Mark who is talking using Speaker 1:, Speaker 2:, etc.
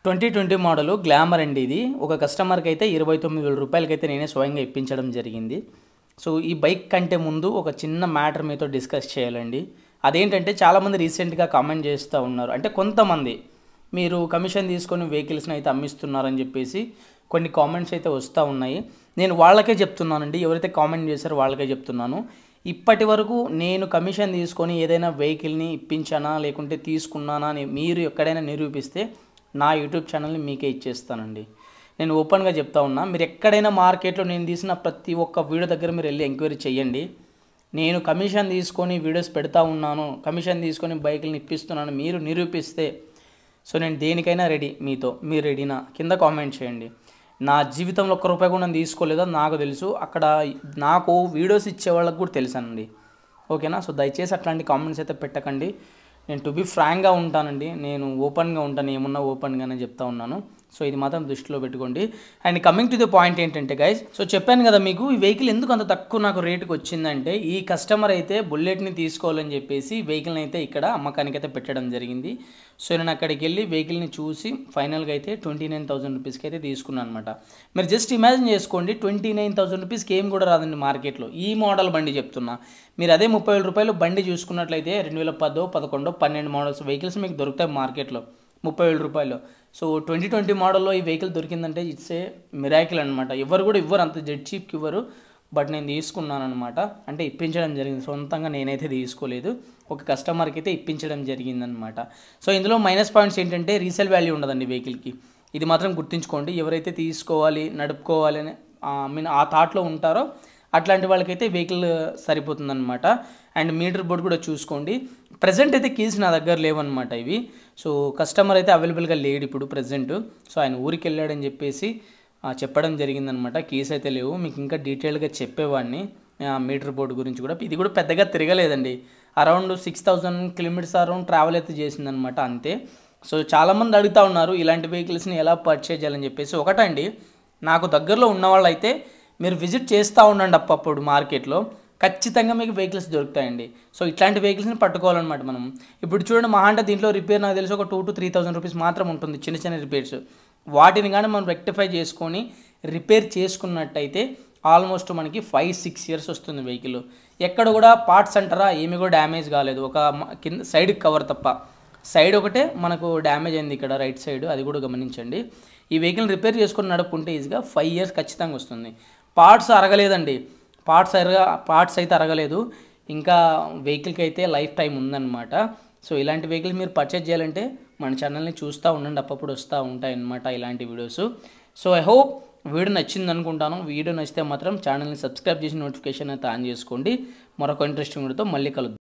Speaker 1: 2020 model glamour అండి. ఇది ఒక కస్టమర్కి అయితే 29,000 రూపాయలకైతే నేనే స్వయంగా ఇప్పించడం జరిగింది. సో ఈ బైక్ కంటే ముందు ఒక చిన్న మ్యాటర్ మీతో డిస్కస్ చేయాలండి. అదేంటంటే చాలామంది రీసెంట్గా కామెంట్ చేస్తూ ఉన్నారు. అంటే కొంతమంది మీరు కమిషన్ తీసుకొని వెహికల్స్ని అయితే అమ్మిస్తున్నారని చెప్పేసి కొన్ని కామెంట్స్ అయితే వస్తూ ఉన్నాయి. నేను వాళ్ళకే చెప్తున్నానండి, ఎవరైతే కామెంట్ చేశారో వాళ్ళకే చెప్తున్నాను. ఇప్పటి వరకు నేను కమిషన్ తీసుకొని ఏదైనా వెహికల్ని ఇప్పించానా లేకుంటే తీసుకున్నానా అని మీరు ఎక్కడైనా నిరూపిస్తే నా యూట్యూబ్ ఛానల్ని మీకే ఇచ్చేస్తానండి. నేను ఓపెన్గా చెప్తా ఉన్నా, మీరు ఎక్కడైనా మార్కెట్లో నేను తీసిన ప్రతి ఒక్క వీడియో దగ్గర మీరు వెళ్ళి ఎంక్వైరీ చేయండి. నేను కమిషన్ తీసుకొని వీడియోస్ పెడతా ఉన్నాను, కమిషన్ తీసుకొని బైకులను ఇప్పిస్తున్నాను మీరు నిరూపిస్తే సో నేను దేనికైనా రెడీ. మీరు రెడీనా కింద కామెంట్ చేయండి. నా జీవితంలో ఒక్క రూపాయి కూడా నేను తీసుకోలేదో నాకు తెలుసు, అక్కడ నాకు వీడియోస్ ఇచ్చే వాళ్ళకి కూడా తెలుసండి. ఓకేనా? సో దయచేసి అట్లాంటి కామెంట్స్ అయితే పెట్టకండి. నేను టు బి ఫ్రాంక్గా ఉంటానండి, నేను ఓపెన్గా ఉంటాను, ఏమున్నా ఓపెన్గానే చెప్తా ఉన్నాను. సో ఇది మాత్రం దృష్టిలో పెట్టుకోండి. And coming to the point ఏంటంటే గైస్, సో చెప్పాను కదా మీకు ఈ వెహికల్ ఎందుకు అంత తక్కువ నాకు రేటుకి వచ్చిందంటే, ఈ కస్టమర్ అయితే బుల్లెట్ని తీసుకోవాలని చెప్పేసి వెహికల్ని అయితే ఇక్కడ అమ్మకానికి అయితే పెట్టడం జరిగింది. సో నేను అక్కడికి వెళ్ళి వెహికల్ని చూసి ఫైనల్గా అయితే 29,000 రూపీస్కి అయితే తీసుకున్నాను అనమాట. మీరు జస్ట్ ఇమాజిన్ చేసుకోండి, 29,000 రూపీస్కి ఏం కూడా రాదండి మార్కెట్లో. ఈ మోడల్ బండి చెప్తున్నా. మీరు అదే 30,000 రూపాయలు బండి చూసుకున్నట్లయితే 2010, 11, 12 మోడల్స్ వెహికల్స్ మీకు దొరుకుతాయి మార్కెట్లో 30,000 రూపాయలు. సో 2020 మోడల్లో ఈ వెహికల్ దొరికిందంటే ఇట్స్ ఏ మిరాకిల్ అనమాట. ఎవరు కూడా ఇవ్వరు, అంత జెడ్ చీప్కి ఇవ్వరు. బట్ నేను తీసుకున్నాను అనమాట, అంటే ఇప్పించడం జరిగింది. సొంతంగా నేనైతే తీసుకోలేదు, ఒక కస్టమర్కి అయితే ఇప్పించడం జరిగిందనమాట. సో ఇందులో మైనస్ పాయింట్స్ ఏంటంటే రీసేల్ వాల్యూ ఉండదండి వెహికల్కి. ఇది మాత్రం గుర్తుంచుకోండి. ఎవరైతే తీసుకోవాలి నడుపుకోవాలి అని ఆ థాట్లో ఉంటారో అట్లాంటి వాళ్ళకైతే వెహికల్ సరిపోతుందన్నమాట. అండ్ మీటర్ బోర్డు కూడా చూసుకోండి. ప్రజెంట్ అయితే కీస్ నా దగ్గర లేవన్నమాట ఇవి. సో కస్టమర్ అయితే అవైలబుల్గా లేడు ఇప్పుడు ప్రజెంట్. సో ఆయన ఊరికి వెళ్ళాడని చెప్పేసి చెప్పడం జరిగిందనమాట. కీస్ అయితే లేవు, మీకు ఇంకా డీటెయిల్గా చెప్పేవాడిని మీటర్ బోర్డు గురించి కూడా. ఇది కూడా పెద్దగా తిరగలేదండి, అరౌండ్ 6,000 కిలోమీటర్స్ అరౌండ్ ట్రావెల్ అయితే చేసిందనమాట అంతే. సో చాలామంది అడుగుతూ ఉన్నారు ఇలాంటి వెహికల్స్ని ఎలా పర్చేజ్ చేయాలని చెప్పేసి. ఒకటండి, నాకు దగ్గరలో ఉన్న వాళ్ళు అయితే మీరు విజిట్ చేస్తూ ఉండండి అప్పప్పుడు మార్కెట్లో, ఖచ్చితంగా మీకు వెహికల్స్ దొరుకుతాయండి. సో ఇట్లాంటి వెహికల్స్ని పట్టుకోవాలన్నమాట మనం. ఇప్పుడు చూడండి, మహా అంటే దీంట్లో రిపేర్ నాకు తెలిసి ఒక 2,000 to 3,000 రూపీస్ మాత్రం ఉంటుంది, చిన్న చిన్న రిపేర్స్. వాటిని కానీ మనం రెక్టిఫై చేసుకొని రిపేర్ చేసుకున్నట్టయితే ఆల్మోస్ట్ మనకి 5-6 ఇయర్స్ వస్తుంది వెహికల్. ఎక్కడ కూడా పార్ట్స్ అంటారా ఏమి కూడా డ్యామేజ్ కాలేదు, ఒక కింద సైడ్ కవర్ తప్ప. సైడ్ ఒకటే మనకు డ్యామేజ్ అయింది ఇక్కడ రైట్ సైడ్, అది కూడా గమనించండి. ఈ వెహికల్ రిపేర్ చేసుకొని నడుపుకుంటే ఈజీగా 5 ఇయర్స్ ఖచ్చితంగా వస్తుంది. పార్ట్స్ అరగలేదండి, పార్ట్స్ అయితే అరగలేదు, ఇంకా వెహికల్కి అయితే లైఫ్ టైం ఉందన్నమాట. సో ఇలాంటి వెహికల్ మీరు పర్చేజ్ చేయాలంటే మన ఛానల్ని చూస్తూ ఉండండి, అప్పుడప్పుడు వస్తూ ఉంటాయి అన్నమాట ఇలాంటి videos. So I hope video నచ్చింది అనుకుంటాను. వీడియో నచ్చితే మాత్రం ఛానల్ని సబ్స్క్రైబ్ చేసి నోటిఫికేషన్ అయితే ఆన్ చేసుకోండి. మరొక ఇంట్రెస్టింగ్ వీడియోతో మళ్ళీ కలుద్దాం.